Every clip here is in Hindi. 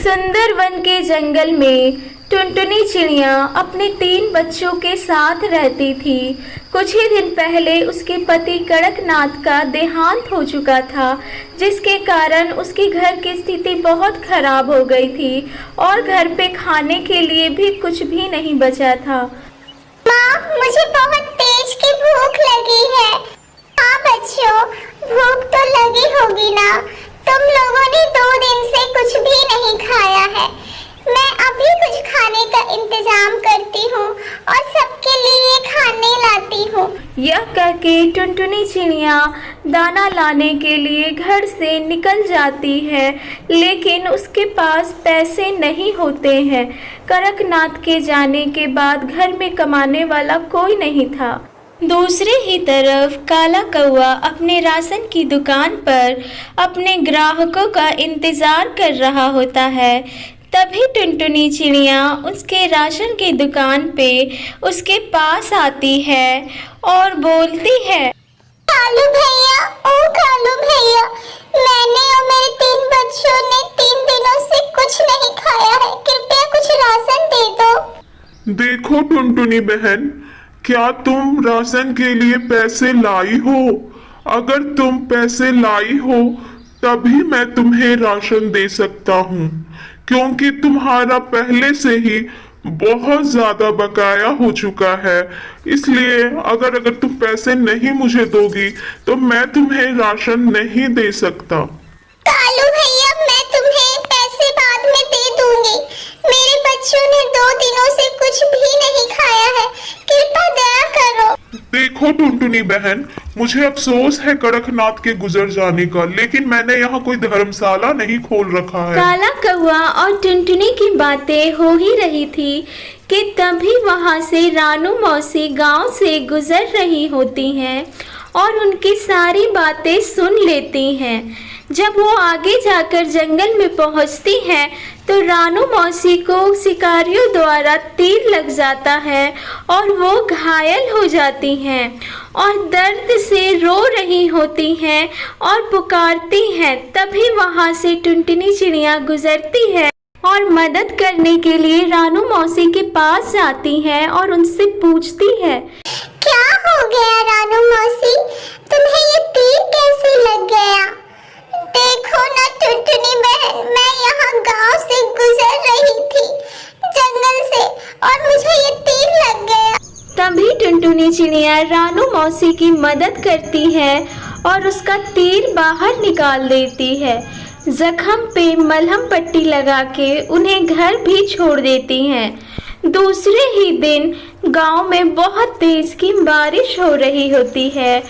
सुंदर वन के जंगल में टुनटुनी चिड़िया अपने 3 बच्चों के साथ रहती थी। कुछ ही दिन पहले उसके पति कड़कनाथ का देहांत हो चुका था, जिसके कारण उसके घर की स्थिति बहुत खराब हो गई थी और घर पे खाने के लिए भी कुछ भी नहीं बचा था। माँ, मुझे बहुत तेज की भूख लगी है। हाँ बच्चों, भूख तो लगी होगी ना। तुम लोगों ने 2 दिन से कुछ भी नहीं खाया है। मैं अभी कुछ खाने का इंतजाम करती हूँ और सबके लिए खाने लाती हूँ। यह कह के टुनटुनी चिड़िया दाना लाने के लिए घर से निकल जाती है, लेकिन उसके पास पैसे नहीं होते हैं। कड़कनाथ के जाने के बाद घर में कमाने वाला कोई नहीं था। दूसरी ही तरफ काला कौवा अपने राशन की दुकान पर अपने ग्राहकों का इंतजार कर रहा होता है। तभी टुनटुनी चिड़िया उसके राशन की दुकान पे उसके पास आती है और बोलती है, कालू भैया, ओ कालू भैया, मैंने और मेरे 3 बच्चों ने 3 दिनों से कुछ नहीं खाया है। कृपया कुछ राशन दे दो। देखो टुनटुनी बहन, क्या तुम राशन के लिए पैसे लाई हो? अगर तुम पैसे लाई हो तभी मैं तुम्हें राशन दे सकता हूँ, क्योंकि तुम्हारा पहले से ही बहुत ज्यादा बकाया हो चुका है। इसलिए अगर तुम पैसे नहीं मुझे दोगी तो मैं तुम्हें राशन नहीं दे सकता। कालू भैया, मैं तुम्हें पैसे बाद में दे दूंगी। मेरे बच्चों ने 2 दिनों से कुछ भी नहीं खाया है। कृपया दया करो। देखो टुनटुनी बहन, मुझे अफसोस है कड़कनाथ के गुजर जाने का, लेकिन मैंने यहाँ कोई धर्मशाला नहीं खोल रखा है। काला कौवा और टुनटुनी की बातें हो ही रही थी कि तभी वहां से रानू मौसी गांव से गुजर रही होती हैं और उनकी सारी बातें सुन लेती हैं। जब वो आगे जाकर जंगल में पहुंचती हैं तो रानू मौसी को शिकारियों द्वारा तीर लग जाता है और वो घायल हो जाती हैं और दर्द से रो रही होती हैं और पुकारती हैं। तभी वहां से टुनटुनी चिड़िया गुजरती है और मदद करने के लिए रानू मौसी के पास जाती है और उनसे पूछती है, क्या हो गया रानू मौसी, तुम्हें ये तीर कैसे लग गया? देखो ना टुनटुनी बहन, मैं यहाँ गांव से गुजर रही थी जंगल से और मुझे ये तीर लग गया। तभी टुनटुनी चिड़िया रानू मौसी की मदद करती है और उसका तीर बाहर निकाल देती है। जख्म पे मलहम पट्टी लगा के उन्हें घर भी छोड़ देती हैं। दूसरे ही दिन गांव में बहुत तेज की बारिश हो रही होती है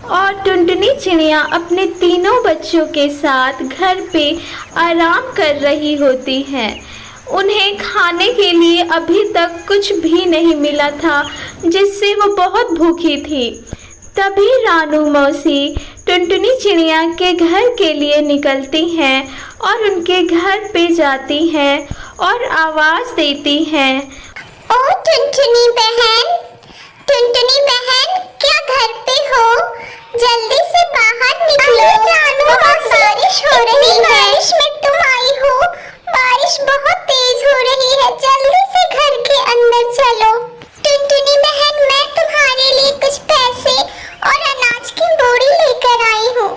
और टुनटुनी चिड़िया अपने 3 बच्चों के साथ घर पे आराम कर रही होती है। उन्हें खाने के लिए अभी तक कुछ भी नहीं मिला था, जिससे वो बहुत भूखी थी। तभी रानू मौसी टुनटुनी चिड़िया के घर के लिए निकलती हैं और उनके घर पे जाती हैं और आवाज़ देती हैं, ओ टुनटुनी बहन, टुनटुनी बहन, क्या घर पे हो? जल्दी से बाहर निकलो। बहुत बारिश हो रही है। बारिश में तुम आई हो? बारिश बहुत तेज हो रही है, जल्दी से घर के अंदर चलो। टुनटुनी बहन, मैं तुम्हारे लिए कुछ पैसे और अनाज की बोरी लेकर आई हूँ।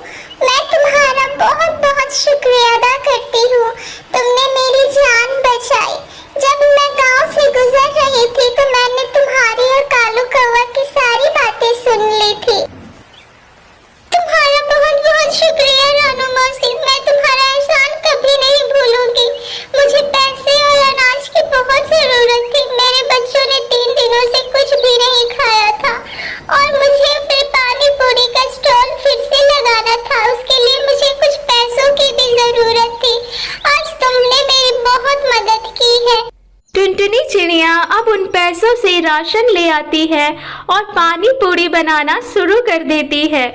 मैं तुम्हारा बहुत बहुत शुक्रिया अदा करती हूँ। तुमने मेरी जान बचाई। जब मैं गांव से गुजर रही थी तो मैंने तुम्हारी और कालू कौवा की सारी बातें सुन ली थी। तुम्हारा बहुत बहुत शुक्रिया रानू मौसी, मैं तुम्हारा एहसान कभी नहीं भूलूंगी। मुझे पैसे और अनाज की बहुत जरूरत थी। मेरे बच्चों ने 3 दिनों से कुछ भी नहीं खाया था और मुझे अपने पानी पूरी का स्टॉल फिर से लगाना था। उसके लिए मुझे कुछ पैसों की भी जरूरत थी। आज तुमने मेरी बहुत मदद की है। टुनटुनी चिड़िया अब उन पैसों से राशन ले आती है और पानी पूरी बनाना शुरू कर देती है।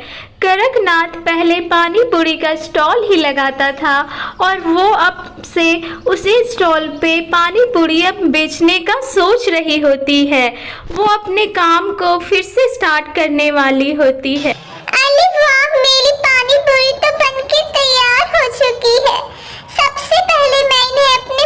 कड़कनाथ पहले पानी पूरी का स्टॉल ही लगाता था और वो अब से उसी स्टॉल पे पानी पूरी अब बेचने का सोच रही होती है। वो अपने काम को फिर से स्टार्ट करने वाली होती है। अरे वाह, मेरी पानी पूरी तो बनके तैयार हो चुकी है। सबसे पहले मैं इन्हें अपने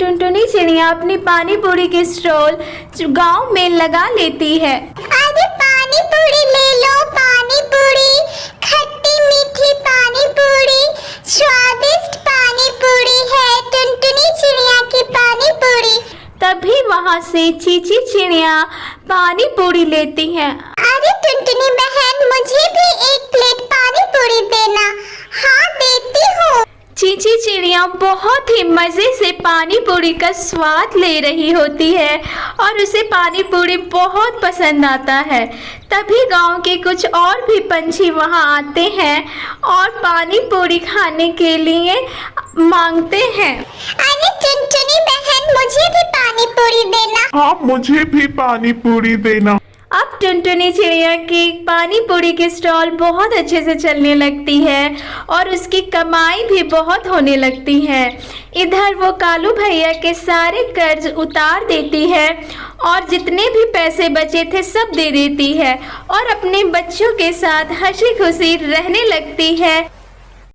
टुनटुनी चिड़िया अपनी पानी पूरी की स्टॉल गांव में लगा लेती है। अरे पानी पूरी ले लो, पानी पूरी, खट्टी मीठी पानी पूरी, स्वादिष्ट पानी पूरी है टुनटुनी चिड़िया की पानी पूरी। तभी वहां से चीची चिड़िया पानी पूरी लेती है। अरे टुनटुनी बहन, मुझे भी एक प्लेट पानी पूरी देना। हाँ, देती हूँ। चीची चिड़िया बहुत ही मजे से पानी पूरी का स्वाद ले रही होती है और उसे पानी पूरी बहुत पसंद आता है। तभी गांव के कुछ और भी पंछी वहां आते हैं और पानी पूरी खाने के लिए मांगते हैं। अरे टुनटुनी बहन, मुझे भी पानी पूरी देना। हाँ, मुझे भी पानी पूरी देना। अब टुनटुनी चिड़िया की पानी पूरी की स्टॉल बहुत अच्छे से चलने लगती है और उसकी कमाई भी बहुत होने लगती है। इधर वो कालू भैया के सारे कर्ज उतार देती है और जितने भी पैसे बचे थे सब दे देती है और अपने बच्चों के साथ हंसी खुशी रहने लगती है।